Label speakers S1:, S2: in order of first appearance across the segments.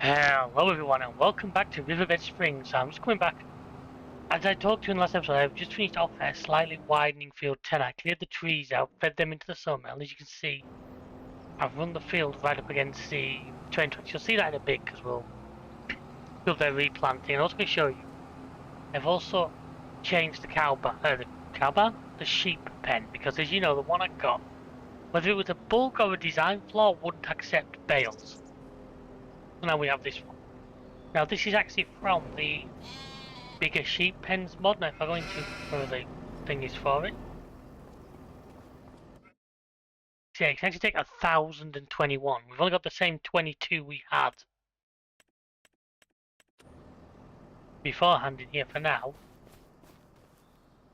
S1: Hello everyone and welcome back to Riverbend Springs. I'm just coming back. As I talked to you in the last episode, I've just finished off a slightly widening field 10. I cleared the trees out, fed them into the sawmill, and as you can see, I've run the field right up against the train tracks. You'll see that in a bit because we'll do their replanting. I'm also going to show you, I've also changed the the sheep pen, because as you know, the one I got, whether it was a bug or a design flaw, wouldn't accept bales. So now we have this one. Now this is actually from the bigger sheep pens mod. Now if I go into where the thing is for it, see, it can actually take 1,021. We've only got the same 22 we had beforehand in here for now.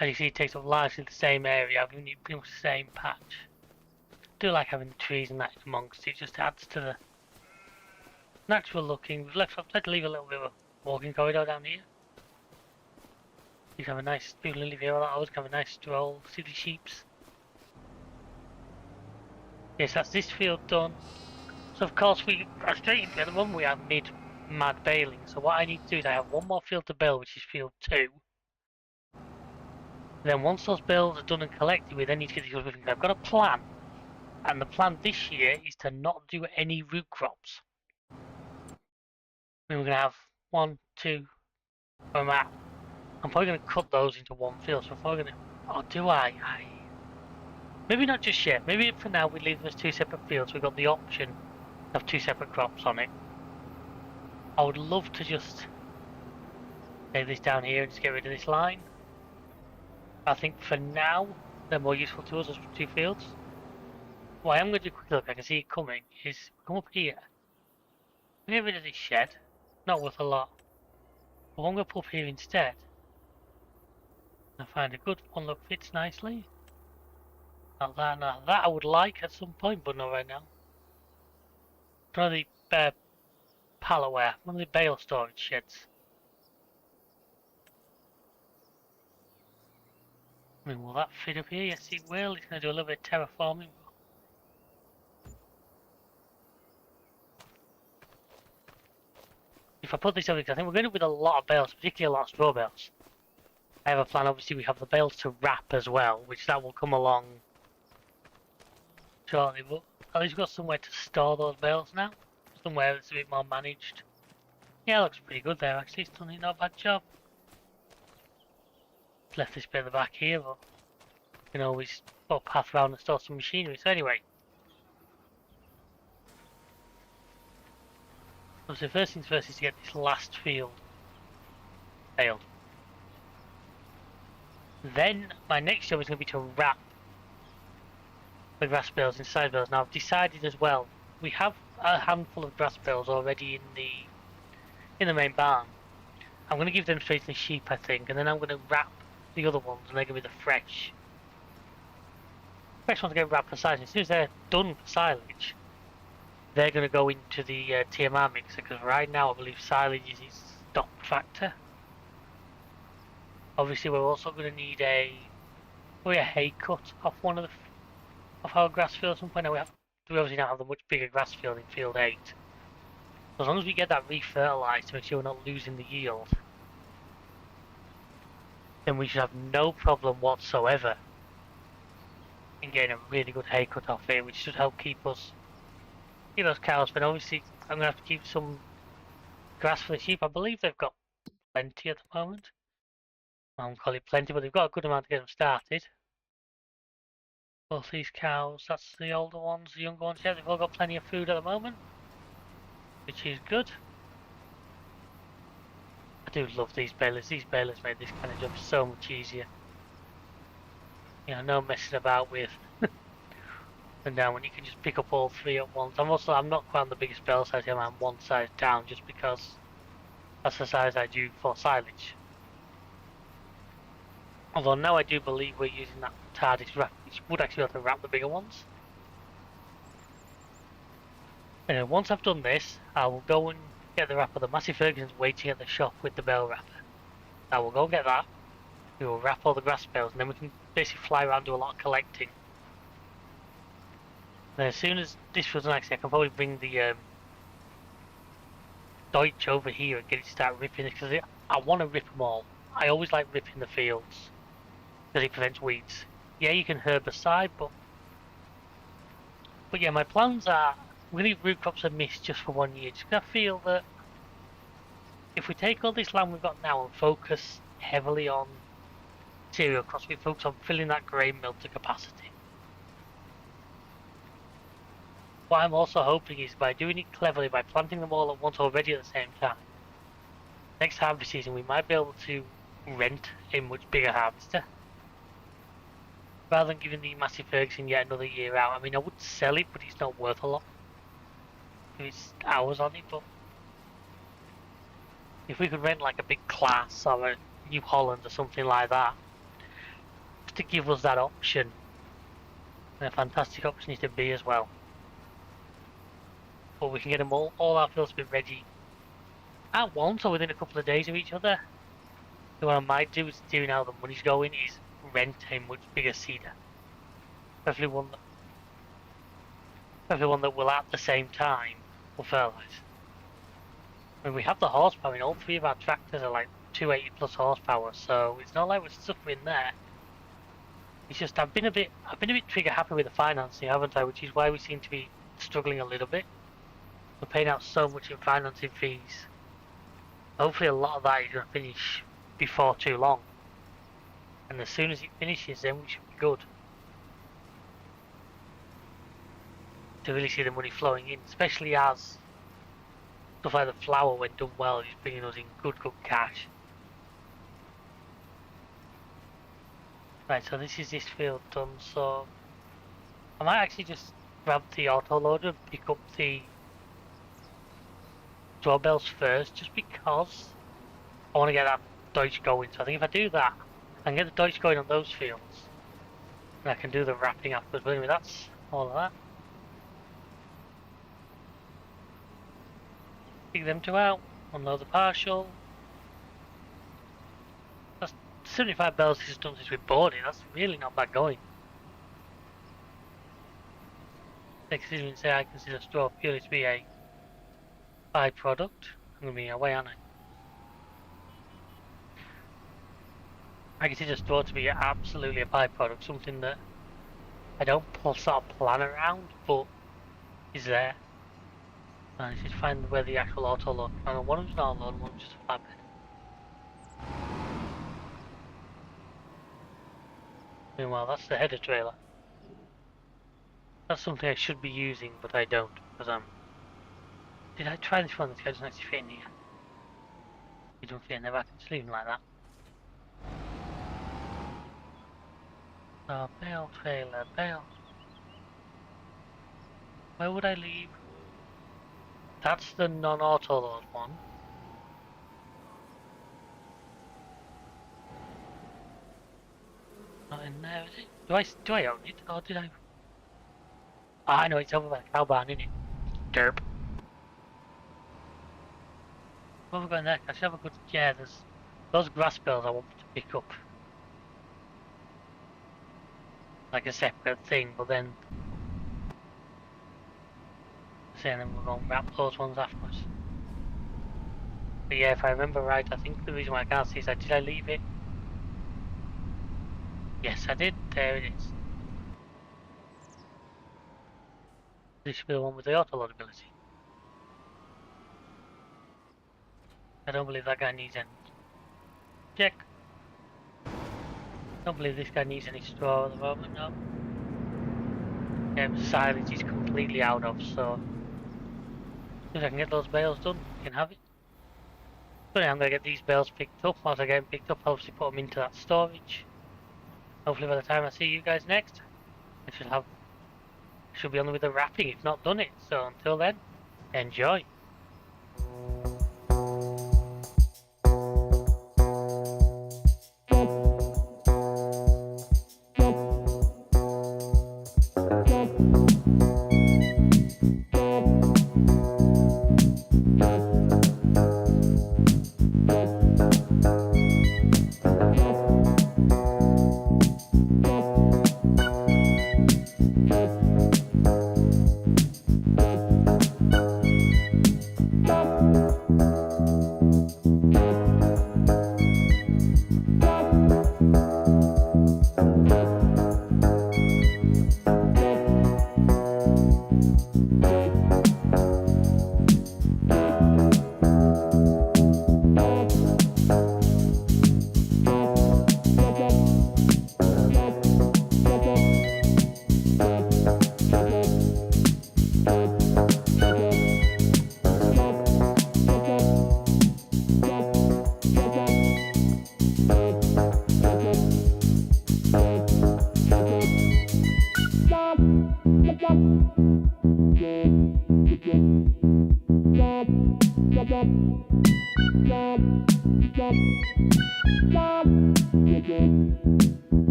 S1: As you see, it takes up largely the same area, having pretty much the same patch. I do like having the trees and that amongst it, just adds to the natural looking. We've left to leave a little bit of a walking corridor down here. You can have a nice, people live here a lot, always have a nice stroll, see the sheeps. Yes, that's this field done. So of course we are straight into the moment we have mad baling. So what I need to do is I have one more field to bale, which is field 2. Then once those bales are done and collected, we then need to get these other things. I've got a plan, and the plan this year is to not do any root crops. I mean, we're gonna have 1, 2. I'm probably gonna cut those into one field. So I'm probably gonna, or do I? Maybe not just yet. Maybe for now we leave them as 2 separate fields. We've got the option of 2 separate crops on it. I would love to just take this down here and just get rid of this line. I think for now they're more useful to us as 2 fields. What I am going to do quickly, look, I can see it coming, is come up here, get rid of this shed, not worth a lot. But I'm going to put up here instead. I find a good one that fits nicely. Not that, not that I would like at some point, but not right now. One of the palletware, one of the bale storage sheds. I mean, will that fit up here? Yes, it will. It's going to do a little bit of terraforming. If I put this over, I think we're going to with a lot of bales, particularly a lot of straw bales. I have a plan. Obviously, we have the bales to wrap as well, which that will come along shortly. But at least we've got somewhere to store those bales now. Somewhere that's a bit more managed. Yeah, it looks pretty good there. Actually, it's done not a bad job. Left this bit at the back here, but you can always put a path around and store some machinery. So anyway, so first things first is to get this last field baled. Then my next job is going to be to wrap the grass bales inside bales. Now I've decided as well, we have a handful of grass bales already in the main barn. I'm going to give them straight to the sheep, I think, and then I'm going to wrap the other ones, and they're going to be the fresh ones get wrapped for silage. As soon as they're done for silage, they're going to go into the TMR mixer, because right now I believe silage is its stop factor. Obviously, we're also going to need a hay cut off one of our grass fields at some point. Now we obviously now have the much bigger grass field in field 8. As long as we get that refertilised to make sure we're not losing the yield, then we should have no problem whatsoever in getting a really good hay cut off here, which should help keep those cows. But obviously, I'm going to have to keep some grass for the sheep. I believe they've got plenty at the moment. I won't call it plenty, but they've got a good amount to get them started. Both these cows, that's the older ones, the younger ones, yeah, they've all got plenty of food at the moment, which is good. I do love these balers. These balers made this kind of job so much easier. You know, no messing about with and down when you can just pick up all 3 at once. I'm not quite on the biggest bale size here, I'm one size down just because that's the size I do for silage. Although now I do believe we're using that TARDIS wrap, which would actually be able to wrap the bigger ones. Anyway, once I've done this, I will go and get the wrapper. The Massey Ferguson's waiting at the shop with the bale wrapper. I will go get that. We will wrap all the grass bales, and then we can basically fly around and do a lot of collecting. Then as soon as this was done, actually, I can probably bring the Deutsch over here and get it to start ripping it, because I want to rip them all. I always like ripping the fields because it prevents weeds. Yeah, you can herbicide, but yeah, my plans are we're gonna leave root crops a miss just for 1 year. Just 'cause I feel that if we take all this land we've got now and focus heavily on cereal crops, we focus on filling that grain mill to capacity. What I'm also hoping is by doing it cleverly, by planting them all at once already at the same time, next harvest season we might be able to rent a much bigger harvester rather than giving the Massey Ferguson yet another year out. I mean, I would sell it, but it's not worth a lot. It's hours on it, but if we could rent like a big Class or a New Holland or something like that, just to give us that option, and a fantastic option is to be as well. But we can get them all our fields to be ready at once or within a couple of days of each other. So what I might do is do now the money's going is rent a much bigger seeder. Preferably one that will at the same time will fertilise. I mean, we have the horsepower. I mean, all three of our tractors are like 280 plus horsepower, so it's not like we're suffering there. It's just I've been a bit trigger happy with the financing, haven't I? Which is why we seem to be struggling a little bit. We're paying out so much in financing fees. Hopefully, a lot of that is going to finish before too long, and as soon as it finishes, then we should be good to really see the money flowing in, especially as stuff like the flour, when done well, is bringing us in good cash. Right, so this is this field done, so I might actually just grab the autoloader and pick up the doorbells first, just because I want to get that Deutsch going. So I think if I do that, I can get the Deutsch going on those fields, and I can do the wrapping afterwards. But anyway, that's all of that. Pick them two out, unload the partial. That's 75 bells this has done since we bought it. That's really not bad going. Next is say I consider straw purely to be a byproduct. I'm going to be away, aren't I? I consider straw to be absolutely a byproduct, something that I don't sort of plan around, but is there. I need to find where the actual auto load. I know one of them's not load, one's just a flatbed. Meanwhile, that's the header trailer. That's something I should be using, but I don't, because I'm. Did I try this one? This guy doesn't actually fit in here. He don't fit in there, I can just leave him like that. Bale trailer, bale. Where would I leave? That's the non-auto load one. Not in there, is it? Do I own it, or did I? Ah, I know, it's over by the cow barn, isn't it? Derp. What have we got in there? I should have a good. Yeah, there's those grass bales I want to pick up. Like a separate thing, but then. And then we're going to wrap those ones afterwards. But yeah, if I remember right, I think the reason why I can't see is did I leave it? Yes, I did. There it is. This should be the one with the auto load ability. I don't believe that guy needs any. Check. Don't believe this guy needs any straw at the moment, no. Yeah, silage is completely out of, so. As soon as I can get those bales done, you can have it. But I'm going to get these bales picked up. Once I get them picked up, I'll obviously put them into that storage. Hopefully by the time I see you guys next, I should be on with the wrapping, if not done it. So until then, enjoy.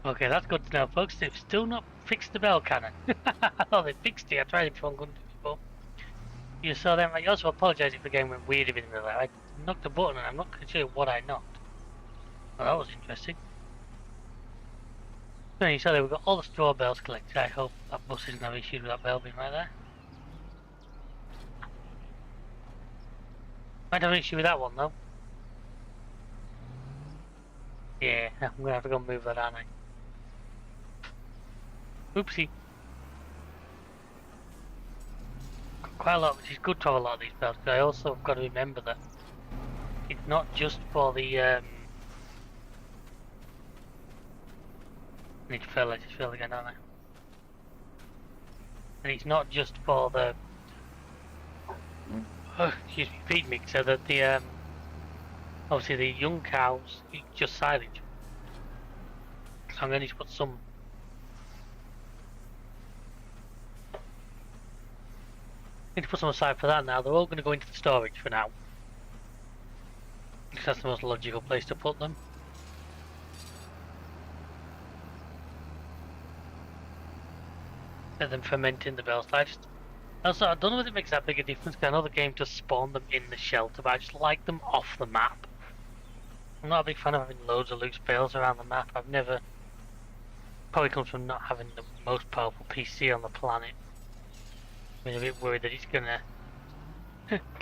S1: Okay, that's good to know, folks. They've still not fixed the bell cannon. I thought they fixed it. I tried it before and couldn't do it before. You saw them. I also apologise if the game went weird a bit in the middle there. I knocked a button and I'm not quite sure what I knocked. Well, that was interesting. So you saw that we've got all the straw bells collected. I hope that bus isn't having issues with that bell being right there. Might have an issue with that one though. Yeah, I'm gonna have to go move that, aren't I? Oopsie. Quite a lot, which is good to have a lot of these bells, but I also have got to remember that it's not just for the I need to fill it, just fill again, don't I? And it's not just for the excuse me, feed mixer that the obviously the young cows eat just silage. So I'm going to put some aside for that now. They're all going to go into the storage for now. Because that's the most logical place to put them. And then fermenting the bells. Also, I don't know if it makes that big a difference, because I know the game does spawn them in the shelter, but I just like them off the map. I'm not a big fan of having loads of loose bells around the map. I've never... Probably comes from not having the most powerful PC on the planet. I'm a bit worried that it's gonna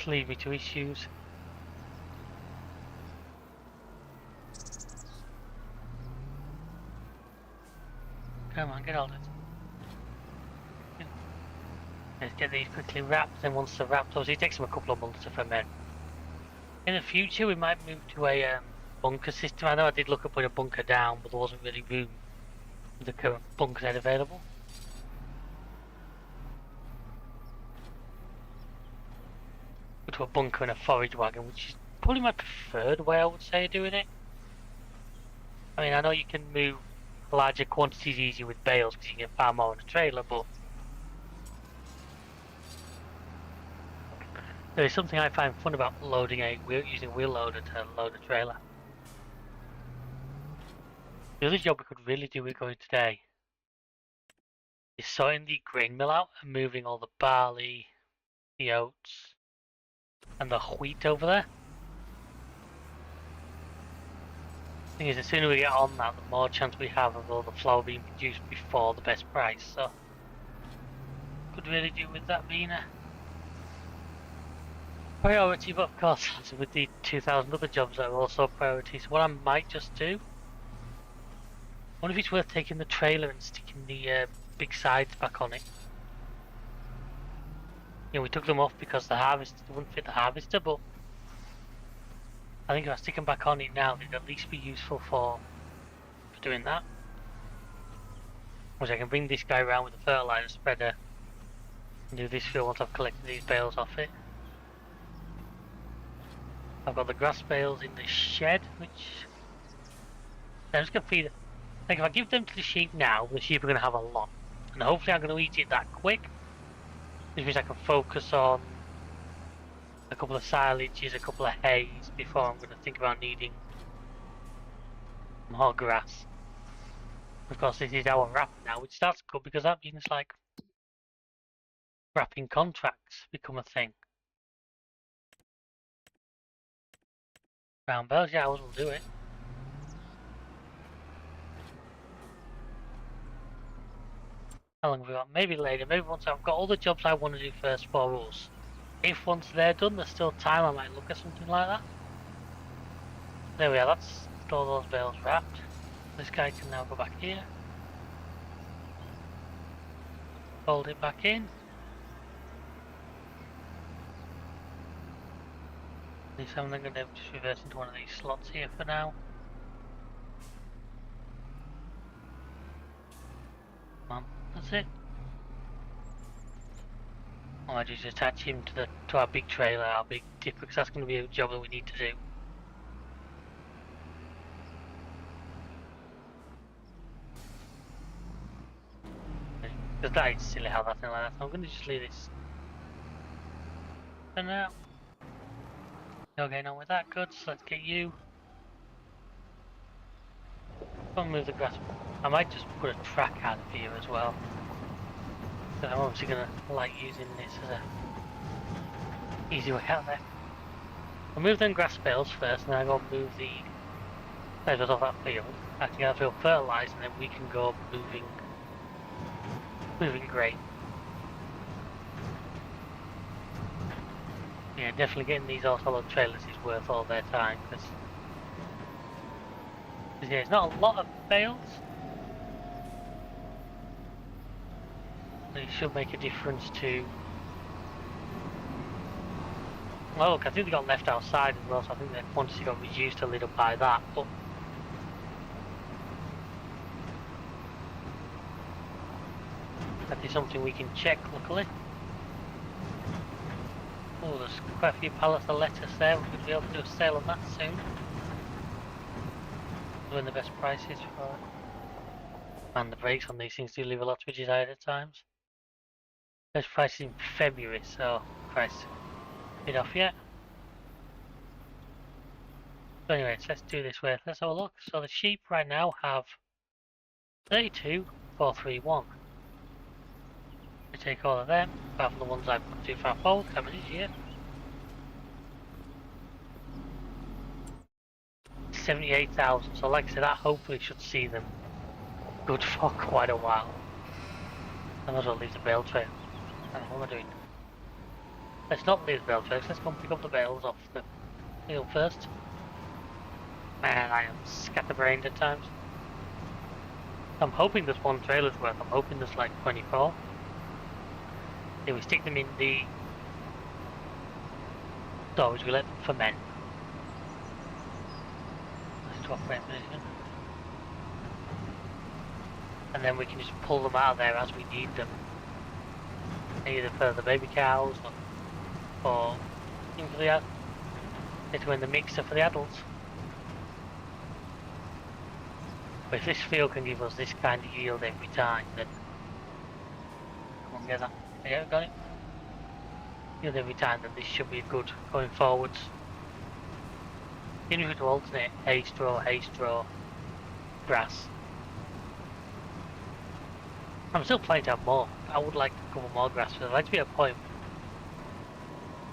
S1: lead me to issues. Come on, get all this. Let's get these quickly wrapped, then once they're wrapped, obviously it takes them a couple of months to ferment. In the future we might move to a bunker system. I know I did look at putting a bunker down, but there wasn't really room with the current bunkers I had available. Go to a bunker and a forage wagon, which is probably my preferred way I would say of doing it. I mean, I know you can move larger quantities easier with bales because you can get far more on a trailer, but there is something I find fun about loading using a wheel loader to load a trailer. The other job we could really do with going today is sorting the grain mill out and moving all the barley, the oats, and the wheat over there. The thing is, the sooner we get on that, the more chance we have of all the flour being produced before the best price, so could really do with that being a priority, but of course, as with the 2,000 other jobs that are also priorities, what I might just do, I wonder if it's worth taking the trailer and sticking the big sides back on it. You know, we took them off because the harvester wouldn't fit the harvester, but I think if I stick them back on it now, they'd at least be useful for doing that. Which I can bring this guy around with the fertilizer spreader and do this field once I've collected these bales off it. I've got the grass bales in the shed, which I'm just going to feed. Like if I give them to the sheep now, the sheep are going to have a lot, and hopefully I'm going to eat it that quick. Which means I can focus on a couple of silages, a couple of hays before I'm going to think about needing more grass. Of course, this is our wrap now, which that's good because that means like wrapping contracts become a thing. Brown bells, yeah, I will do it. How long have we got? Maybe later, maybe once I've got all the jobs I want to do first for us. If once they're done, there's still time, I might look at something like that. There we are, that's all those bales wrapped. This guy can now go back here. Fold it back in. At least I'm going to just reverse into one of these slots here for now. Come on, that's it. I might just attach him to our big trailer, our big tipper, because that's going to be a job that we need to do. Because that is silly how that's like that. So I'm going to just leave this for now. No going on with that. Good. So let's get you. Go and move the grass. I might just put a track out of here as well. So I'm obviously going to like using this as a easy way out there. I'll move them grass bales first, and then I'll move the pavers off that field. I can get that field fertilised, and then we can go moving grain. Yeah, definitely getting these all-solid trailers is worth all their time, because yeah, it's not a lot of bales, but it should make a difference to... Well, look, I think they got left outside as well, so I think their quantity got reduced a little by that, but... that is something we can check, luckily. Oh, there's quite a few pallets of lettuce there. We're going to be able to do a sale on that soon. Doing the best prices for it. And the brakes on these things do leave a lot to be desired at times. Best prices in February, so price bit off yet. So anyways, let's do this way. Let's have a look. So the sheep right now have 32,431. We take all of them, apart from the ones I've put too far forward, how many here? 78,000, so like I said, that hopefully should see them good for quite a while. I might as well leave the bale trail. I don't know what am I doing? Let's not leave the bale trails, let's go and pick up the bales off the field first. Man, I am scatterbrained at times. I'm hoping there's one trailer's worth, I'm hoping there's like 24. If we stick them in the storage, we let them ferment. Let's to operate position. And then we can just pull them out of there as we need them. Either for the baby cows or into the into in the mixer for the adults. But if this field can give us this kind of yield every time, then come on, get that. Yeah, got it. Yield every time, then this should be good going forwards. Even if to alternate hay straw, grass. I'm still planning to have more. I would like a couple more grass fields. I'd like to be at a point.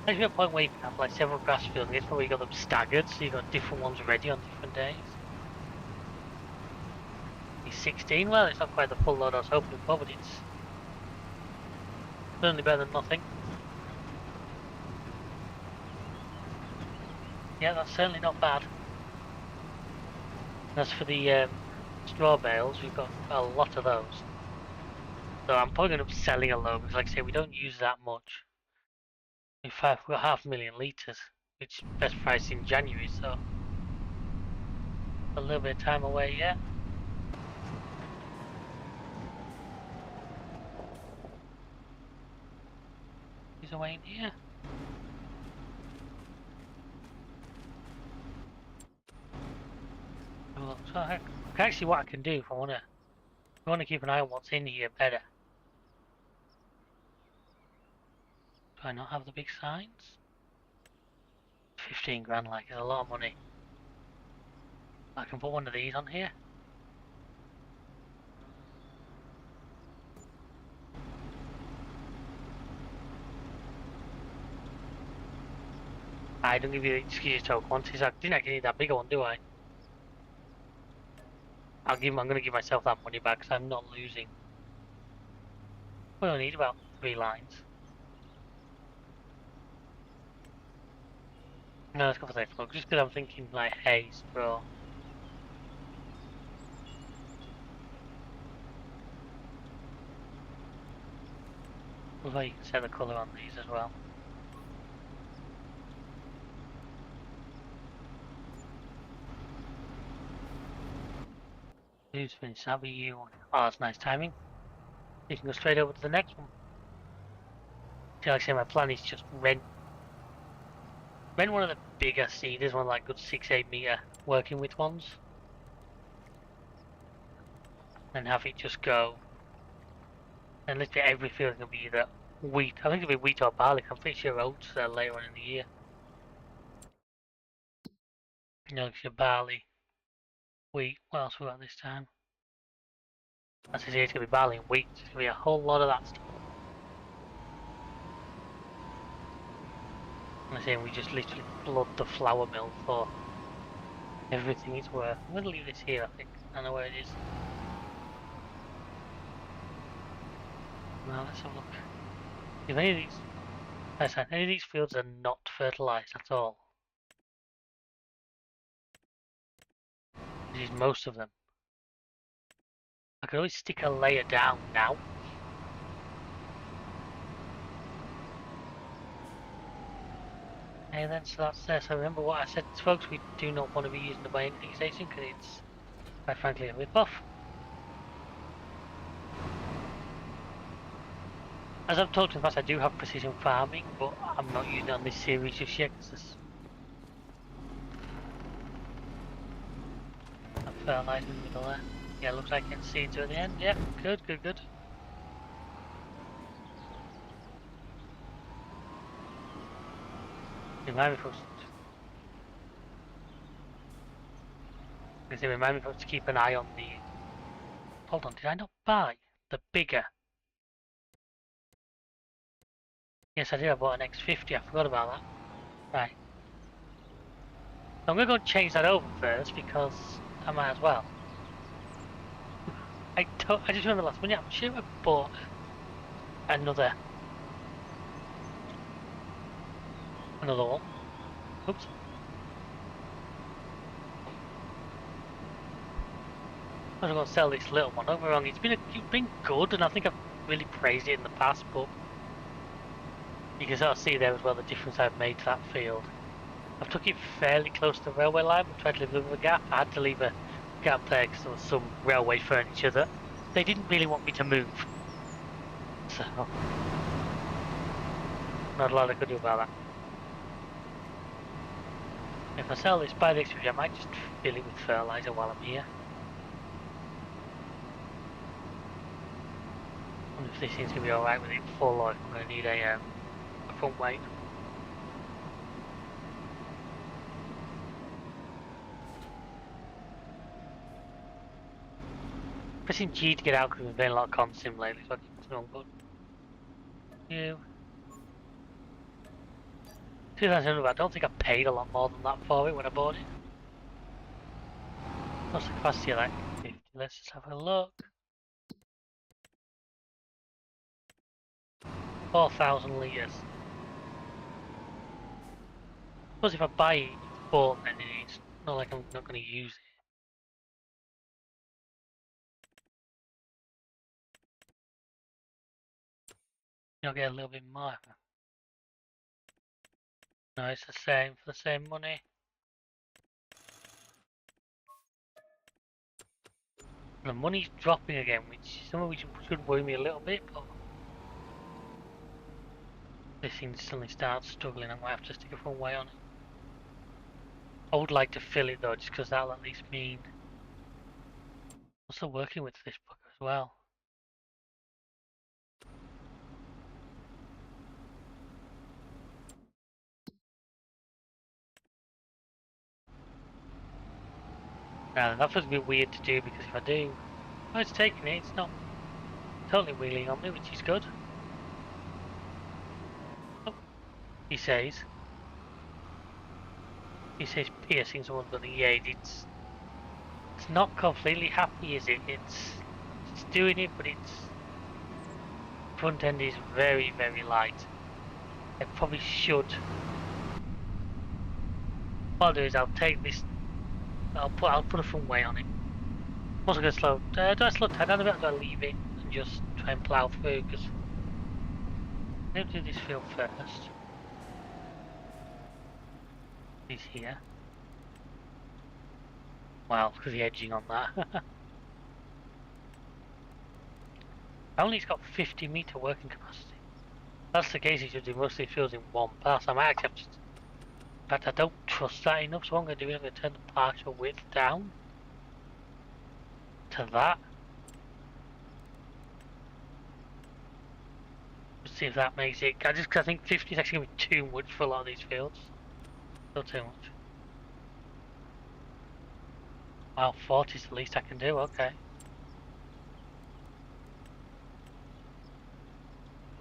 S1: I'd like to be at a point where you can have like several grass fields. I guess where you got them staggered, so you got different ones ready on different days. 16, well, it's not quite the full load I was hoping for, but it's certainly better than nothing. Yeah, that's certainly not bad. As for the straw bales, we've got a lot of those. So I'm probably going to be selling a load, because like I say, we don't use that much. In fact, we've got 500,000 litres, which is best price in January, so a little bit of time away yet. He's away in here. So actually what I can do if I want to keep an eye on what's in here better. Do I not have the big signs? 15 grand, like, is a lot of money. I can put one of these on here. I don't give you the excuse to quantities. I didn't actually need that bigger one, do I? I'm going to give myself that money back because I'm not losing. We only need about 3 lines. No, let's go for the next one. Just because I'm thinking like hay, straw. Although you can set the colour on these as well. Who's finished? That'll be you. Oh, that's nice timing. You can go straight over to the next one. So like I say, my plan is just rent one of the bigger seeders, one like good 6-8 meter working with ones, and have it just go. And literally every field can be either wheat. I think it'll be wheat or barley. I'm pretty sure oats later on in the year. You know, like your barley, wheat. What else we got this time? As I say, it's gonna be barley and wheat. It's gonna be a whole lot of that stuff. And I say we just literally flood the flour mill for everything it's worth. I'm gonna leave this here. I think I know where it is. Now let's have a look. If any of these, like I said, any of these fields are not fertilised at all. This is most of them. I could always stick a layer down now. And then so that's there. So remember what I said, folks, we do not want to be using the binding station because it's, quite frankly, a rip-off. As I've talked in the past, I do have precision farming, but I'm not using it on this series just yet because there's a fertilizer in the middle there. Yeah, looks like it's seeds at the end. Yeah, good, good, good. Remind me folks to keep an eye on the... Hold on, did I not buy the bigger? Yes, I did. I bought an X50. I forgot about that. Right. I'm going to go and change that over first because I might as well. I just remember last month, I'm sure I bought another one. Oops. I was going to sell this little one. Don't get me wrong, it's been good, and I think I've really praised it in the past, but you can sort of see there as well the difference I've made to that field. I've took it fairly close to the railway line, but tried to leave a bit of a gap. I had to leave a gap there because there was some railway furniture that they didn't really want me to move. So, not a lot I could do about that. If I sell this by the XP, I might just fill it with fertilizer while I'm here. I wonder if this thing's going to be alright with it full, or if I'm going to need a front weight. Pressing G to get out because we've been playing a lot of con sim lately, so I keep the wrong button. You. 2,000, I don't think I paid a lot more than that for it when I bought it. What's the capacity of that? 50. Let's just have a look. 4,000 litres. Suppose if I buy it bought, then it's not like I'm not going to use it. You'll get a little bit more. No, it's the same for the same money. The money's dropping again, which should worry me a little bit, but this thing suddenly starts struggling. I might have to stick a front weight on it. I would like to fill it though, just because that'll at least mean I'm still working with this book as well. Now that feels a bit weird to do because if I do, oh, it's taking it. It's not totally wheeling on me, which is good. Oh, he says piercing someone's got the yay. It's not completely happy, is it? It's doing it, but its front end is very, very light. I probably should. What I'll do is I'll take this. I'll put a front weight on it. I'm also going to slow. Do I slow down a bit, or do I leave it and just try and plough through? Because I'm going to do this field first. He's here. Well, because the edging on that. Only it's got 50 meter working capacity. that's the case, you should do most of these fields in one pass. I might actually have to... In fact, I don't trust that enough, so what I'm going to do is I'm going to turn the partial width down to that. Let's see if that makes it... Cause I think 50 is actually going to be too much for a lot of these fields. Still too much. Wow, 40 is the least I can do, okay.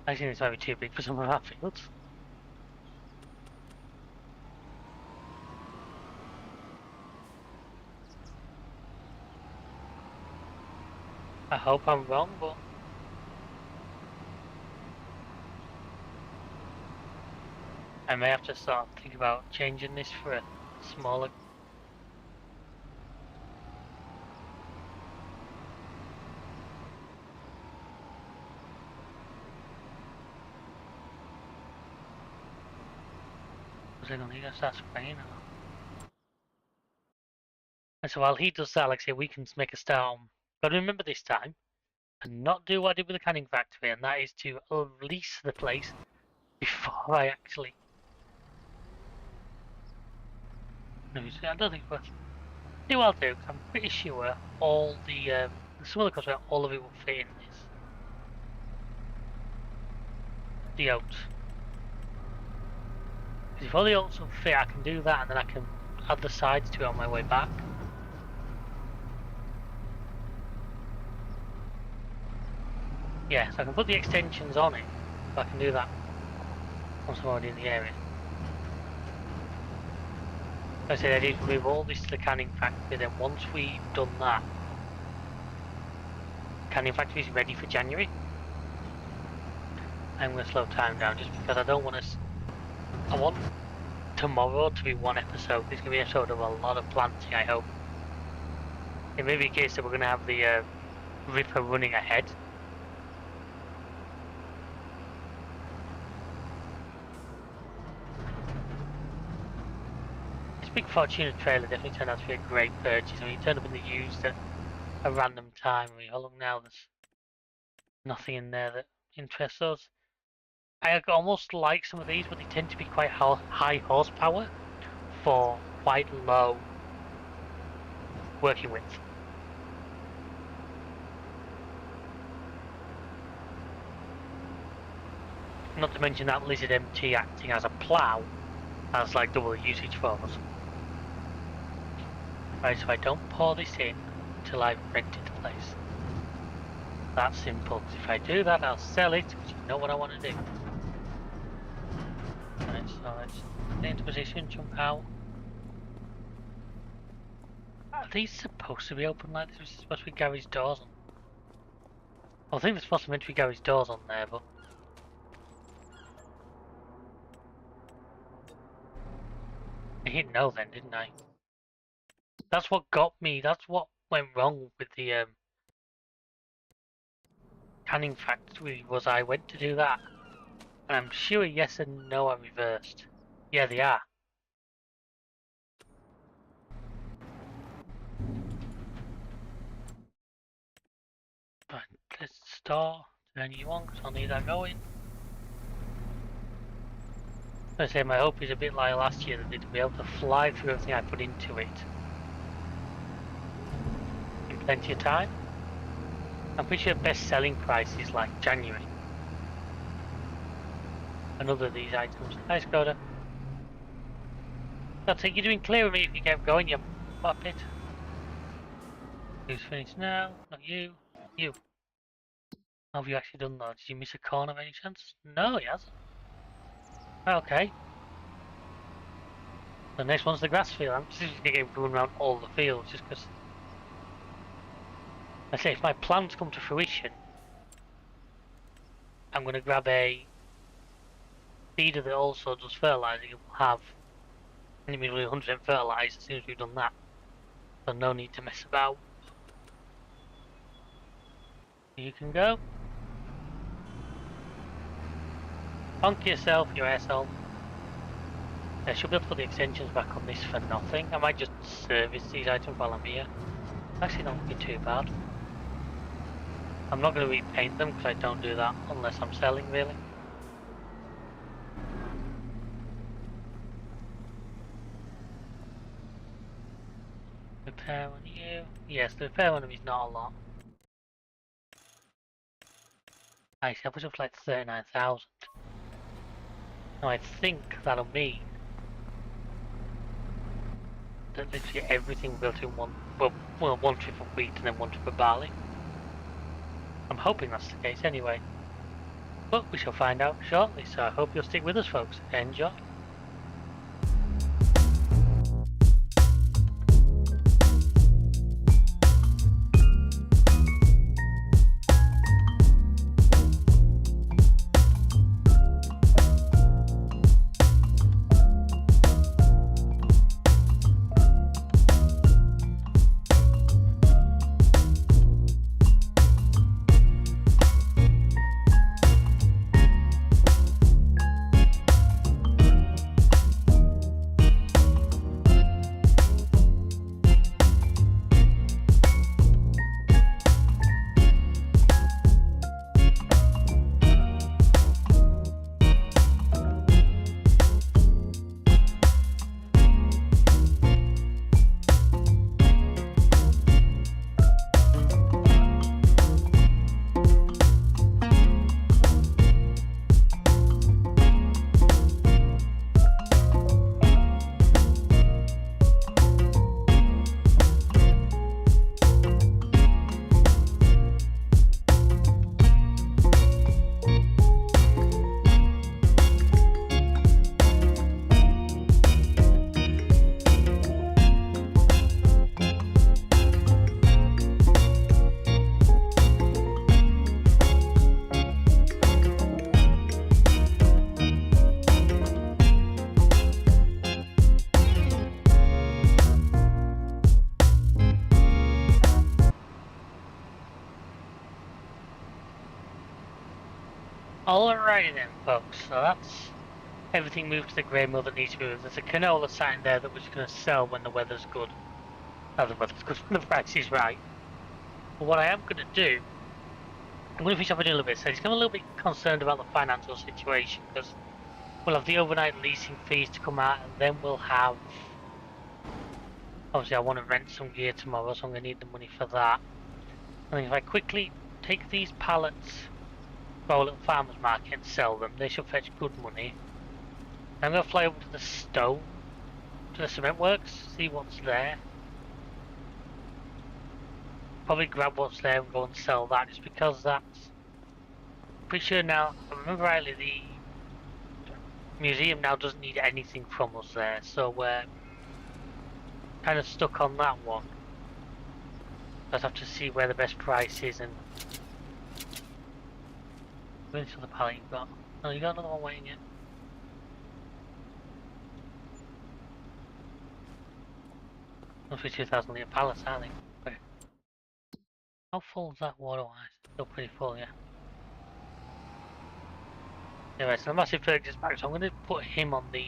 S1: I think this might be too big for some of our fields. I hope I'm wrong, but... I may have to start think about changing this for a smaller... I don't think that's spraying now. And so while he does that, like I say, we can make a start on... But remember this time, and not do what I did with the canning factory, and that is to lease the place before I actually... No, I don't think it's worth... See what I'll do, because I'm pretty sure all the... some of the cosmetics, all of it will fit in this. The oats. Because if all the oats will fit, I can do that, and then I can add the sides to it on my way back. Yeah, so I can put the extensions on it, so I can do that once I'm already in the area. Like I said, I did move all this to the canning factory, then once we've done that, the canning factory is ready for January. I'm going to slow time down just because I don't want to... I want tomorrow to be one episode. It's going to be an episode of a lot of planting, I hope. It may be a case that we're going to have the Ripper running ahead. Big Fortuna trailer definitely turned out to be a great purchase. I mean, it turned up in the used at a random time. I mean, how long now? There's nothing in there that interests us. I almost like some of these, but they tend to be quite high horsepower for quite low working width. Not to mention that Lizard MT acting as a plough has like double the usage for us. Right, so I don't pour this in until I've rented the place. That's simple, because if I do that, I'll sell it, because you know what I want to do. Right, so let's get into position, jump out. Are these supposed to be open like this? This is supposed to be garage doors on. Well, I think there's supposed to be garage doors on there, but... I hit no then, didn't I? That's what got me, that's what went wrong with the canning factory, was I went to do that. And I'm sure yes and no are reversed. Yeah, they are. But let's store, turn you on, because I'll need that going. I say my hope is a bit like last year, that they'd be able to fly through everything I put into it. In plenty of time. I'm pretty sure best selling price is like January. Another of these items. Nice, Skoda. I'll take you doing clear of me if you kept going, you muppet. Who's finished now? Not you. You. How have you actually done that? Did you miss a corner by any chance? No, he hasn't. Okay. The next one's the grass field. I'm just going to run around all the fields just because... I say, if my plans come to fruition, I'm going to grab a feeder that also does fertilising and will have nearly 100% fertilised as soon as we've done that. So no need to mess about. You can go. Honk yourself, you asshole. I should be able to put the extensions back on this for nothing. I might just service these items while I'm here. Actually, not looking too bad. I'm not going to repaint them because I don't do that unless I'm selling, really. Repair on you. Yes, the repair on him is not a lot. Actually, I put up like 39,000. Now I think that'll mean that literally everything will be able to in one trip of wheat and then one trip of barley. I'm hoping that's the case anyway. But we shall find out shortly, so I hope you'll stick with us, folks. Enjoy. Alrighty then, folks, so that's everything moved to the grey mill that needs to be moved. There's a canola sign there that we're just going to sell when the weather's good. The weather's good, when the price is right. But what I am going to do, I'm going to finish off a little bit. So he's a little bit concerned about the financial situation because we'll have the overnight leasing fees to come out, and then we'll have. Obviously, I want to rent some gear tomorrow, so I'm going to need the money for that. I think if I quickly take these pallets to our little farmer's market and sell them, they should fetch good money. I'm going to fly over to the stone, to the cement works, see what's there. Probably grab what's there and go and sell that, just because that's pretty sure now. If I remember rightly, the museum now doesn't need anything from us there, so we're kind of stuck on that one. I'd have to see where the best price is and. Where's the other pallet you've got? No, you got another one waiting yet. Must be 2,000 litre pallets, aren't they? Okay. How full is that water-wise? Still pretty full, yeah. Anyway, so the massive Ferg is back, so I'm going to put him on the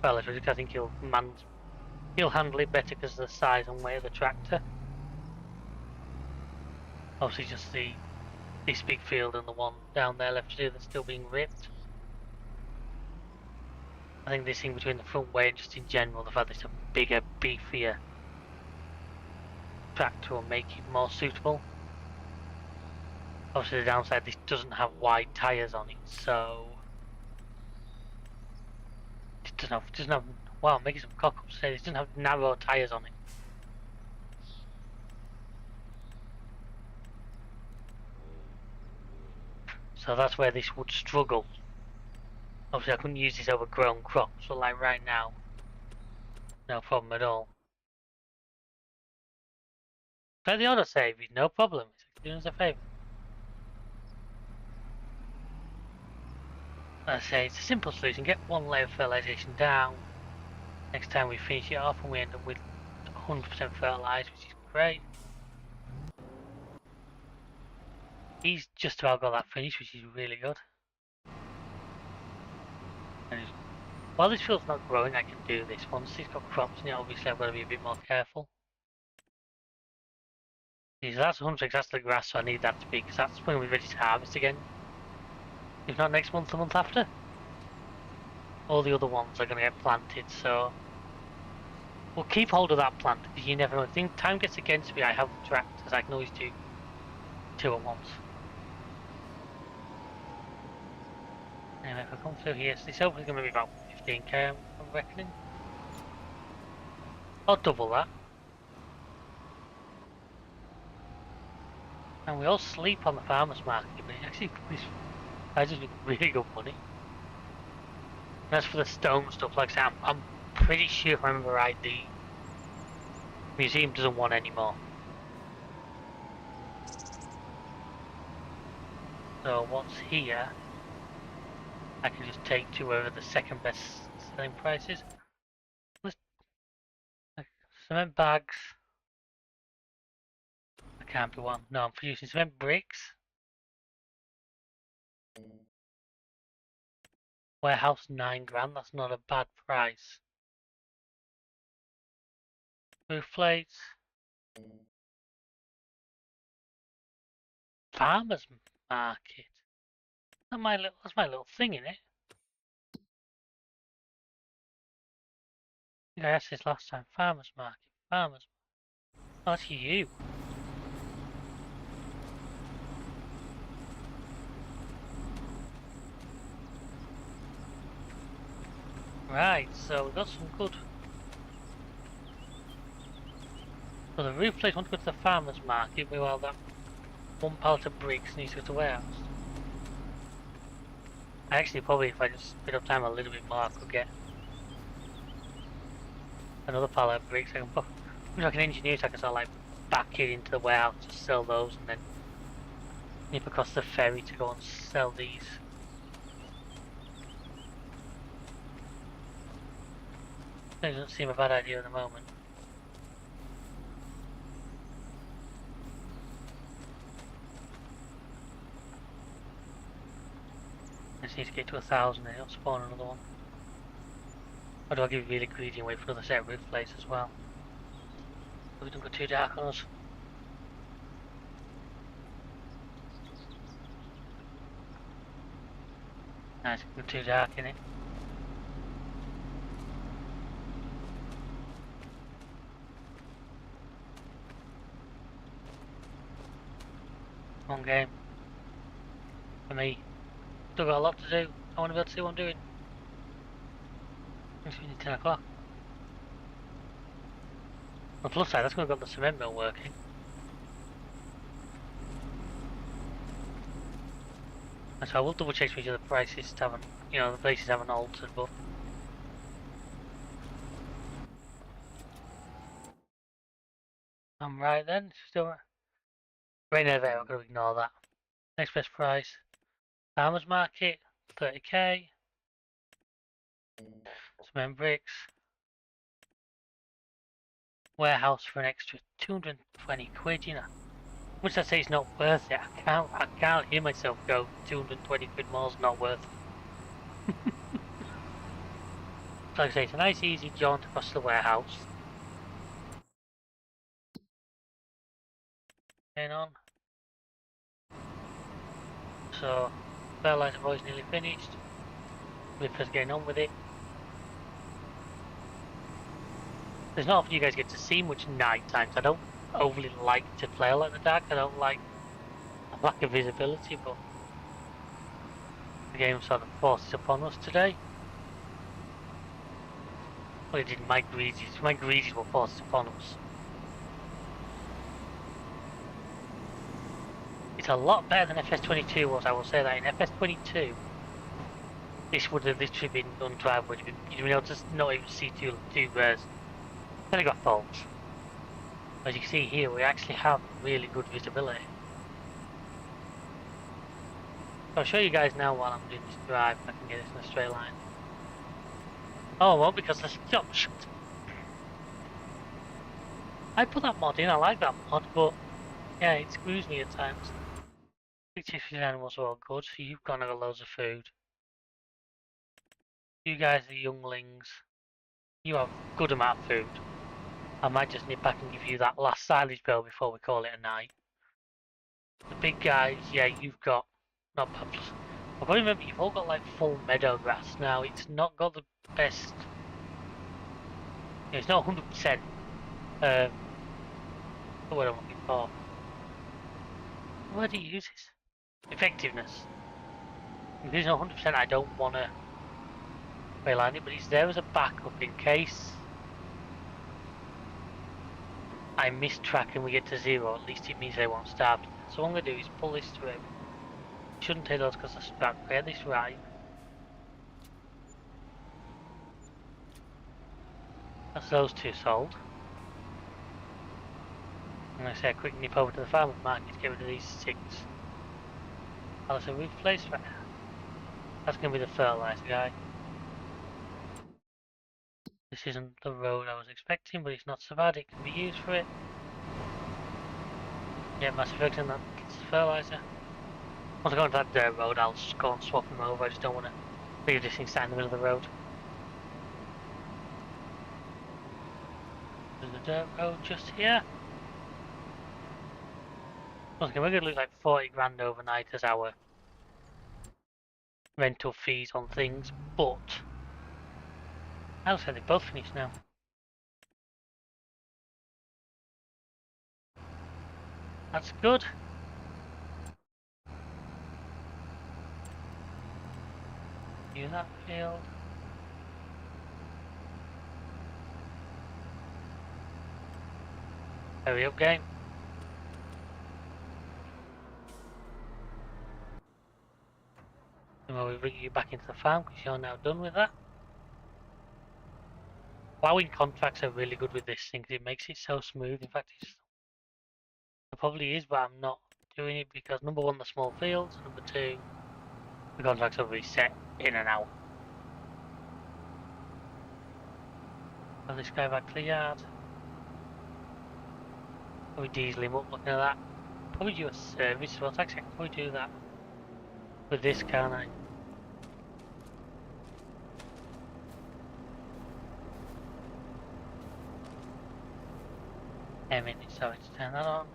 S1: pallet, because I think he'll handle it better because of the size and weight of the tractor. Obviously just this big field and the one down there left to do that's still being ripped. I think this thing between the front weight and just in general, the fact that it's a bigger, beefier tractor will make it more suitable. Obviously the downside, this doesn't have wide tyres on it, so it doesn't have wow, I'm making some cock-ups today, it doesn't have narrow tyres on it. So that's where this would struggle. Obviously I couldn't use this over grown crops, so like right now, no problem at all. Try the autosave, no problem, it's doing us a favour. As I say, it's a simple solution, get one layer of fertilisation down, next time we finish it off and we end up with 100% fertilised, which is great. He's just about got that finished, which is really good. And while this field's not growing, I can do this. Once he's got crops in it, obviously I've got to be a bit more careful. So that's 100%, that's the grass, so I need that to be, because that's when we're ready to harvest again. If not next month, the month after. All the other ones are going to get planted, so We'll keep hold of that plant, because you never know. If time gets against me, I have tractors. I can always do two at once. Anyway, if I come through here, so this hopefully going to be about 15k, I'm reckoning. I'll double that. And we all sleep on the farmer's market, but it actually just really good money. And as for the stone stuff, like I said, I'm pretty sure if I remember right, the museum doesn't want any more. So what's here, I can just take to wherever the second best selling price is. Cement bags. I can't be one. No, I'm producing cement bricks. Warehouse 9 grand, that's not a bad price. Roof plates. Farmer's market. That's my little thing in it. I think I asked this last time. Farmer's market. Farmer's. Oh, that's you. Right, so we've got some good. So the roof plates want to go to the farmer's market, meanwhile that one pallet of bricks needs to go to the warehouse. Actually, probably if I just speed up time a little bit more, I could get another pallet of bricks. I can put, I can engineer so I can sort of like back it into the warehouse to sell those and then nip across the ferry to go and sell these. That doesn't seem a bad idea at the moment. I just need to get to 1,000 and it'll spawn another one. Or do I give really greedy and wait for another set of roof plates as well? We don't go too dark on us. Nice, go too dark in it. One game. For me. Still got a lot to do. I want to be able to see what I'm doing. Makes me need 10 o'clock. On the plus side, that's going to get the cement mill working. And so I will double check to make sure the prices haven't, you know, the places haven't altered, but I'm right then. Still right. Rain there, I'm going to ignore that. Next best price. Farmers market, 30k. Cement bricks. Warehouse for an extra 220 quid, you know. Which I say it's not worth it. I can't hear myself go 220 quid more's not worth it. So like I say, it's a nice easy jaunt across the warehouse. Hang on. So, fertilizer boy's nearly finished. Ripper's getting on with it. There's not often you guys get to see much night times. I don't overly like to play like the dark. I don't like the lack of visibility, but the game sort of forces upon us today. Well, it didn't. My greedies were forced upon us. It's a lot better than FS22 was, I will say that. In FS22, this would have literally been undrivable. You'd been able to not even see two then I got faults. As you can see here, we actually have really good visibility. So I'll show you guys now while I'm doing this drive, if I can get this in a straight line. Oh, well, because the stop shut. I put that mod in, I like that mod, but yeah, it screws me at times. 60 animals are all good, so you've gone over loads of food. You guys are younglings. You have a good amount of food. I might just nip back and give you that last silage bell before we call it a night. The big guys, yeah, you've got not purples. I've got to remember you've all got like full meadow grass now. It's not got the best It's not 100%. What I'm looking for. What do you use this? Effectiveness. If it's not 100%, I don't want to realign it, but it's there as a backup in case I miss track and we get to 0. At least it means they won't start. So what I'm going to do is pull this through. Shouldn't take those because they're stuck. Get this right. That's those two sold. I'm going to say a quick nip over to the farmer's market to get rid of these 6. I'll say replace that. That's going to be the fertilizer guy. This isn't the road I was expecting, but it's not so bad. It can be used for it. Yeah, massive effect on that fertilizer. Once I go onto that dirt road, I'll just go and swap them over. I just don't want to leave this thing sat in the middle of the road. There's a dirt road just here. Once again, we're going to lose like 40 grand overnight as our rental fees on things, but I'll say they're both finished now. That's good. View that field. Hurry up, game. And we'll bring you back into the farm because you're now done with that. Plowing contracts are really good with this thing because it makes it so smooth. In fact, it probably is, but I'm not doing it because number one, the small fields, and number two, the contracts are reset in and out. Have this guy back to the yard. Probably diesel him up looking at that. Probably do a service, well, actually, I can probably do that with this, can't I? Minutes, so let's turn that on.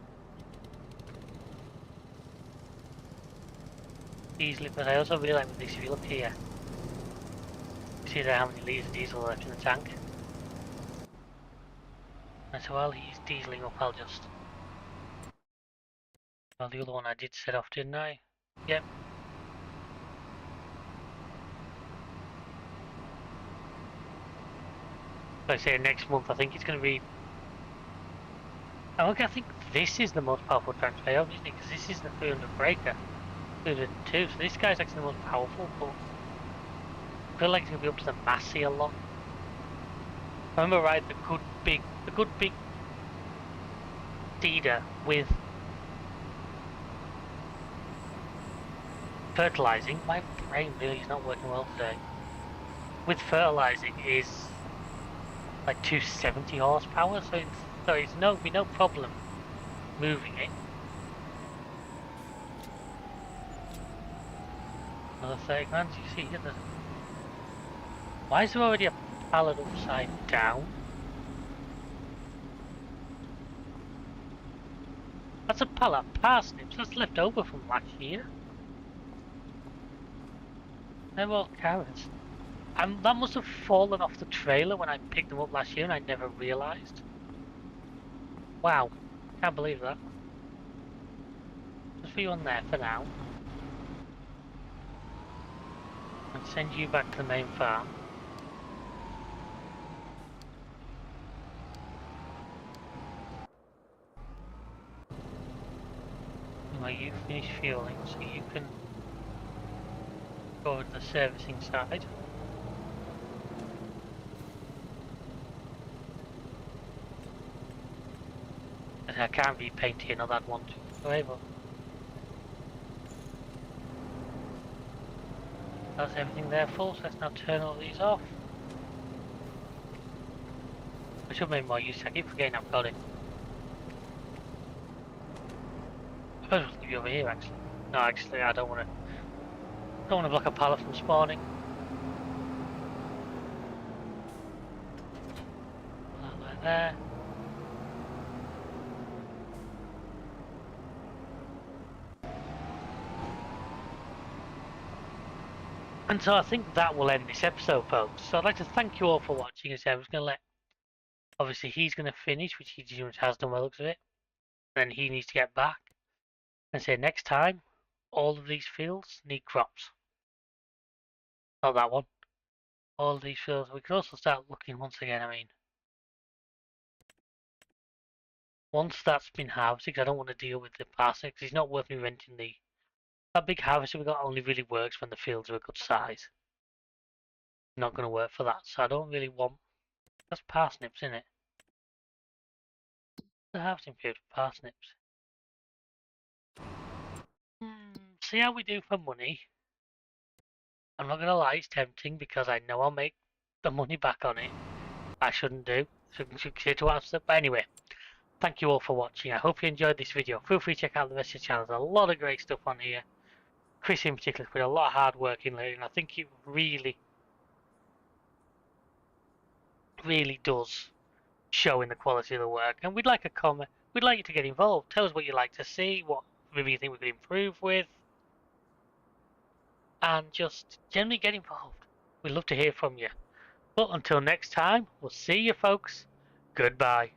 S1: Easily, but I also really like with this, if you look here, you see there how many litres of diesel left in the tank. And so while he's dieseling up, I'll just... Well, the other one I did set off, didn't I? Yep. Like I say, next month I think it's going to be... I think this is the most powerful tractor, obviously, because this is the 300 breaker. 302, so this guy's actually the most powerful, but I feel like it's going to be up to the Massey a lot. I remember right, the good big seeder with fertilizing. My brain really is not working well today. With fertilizing is like 270 horsepower, so it's no problem moving it. Another 30 grand, you see here. Why is there already a pallet upside down? That's a pallet of parsnips, that's left over from last year. They're all carrots. That must have fallen off the trailer when I picked them up last year and I never realised. Wow, can't believe that. Just for you on there for now. And send you back to the main farm. While you finish fueling, so you can go over to the servicing side. I can't repaint here, not that I want to. However, that's everything there full, so let's now turn all these off. I should make more use, I keep forgetting I've got it. I suppose we'll leave you over here actually. No, actually I don't want to block a pallet from spawning. That like there. And so I think that will end this episode, folks. So I'd like to thank you all for watching. As I was going to let Obviously, he's going to finish, which he has done by the looks of it. Then he needs to get back and say next time, all of these fields need crops. Not that one. All of these fields. We could also start looking once again. I mean, once that's been harvested, because I don't want to deal with the parsnip, because it's not worth me renting the. That big harvester we got only really works when the fields are a good size. Not going to work for that, so I don't really want. That's parsnips, isn't it? The harvesting field for parsnips. See how we do for money. I'm not going to lie, it's tempting because I know I'll make the money back on it. I shouldn't do. Should to answer. But anyway, thank you all for watching. I hope you enjoyed this video. Feel free to check out the rest of the channel. There's a lot of great stuff on here. Chris in particular put a lot of hard work in lately, and I think it really, really does show in the quality of the work. And we'd like a comment. We'd like you to get involved. Tell us what you'd like to see, what maybe you think we could improve with, and just generally get involved. We'd love to hear from you. But until next time, we'll see you folks. Goodbye.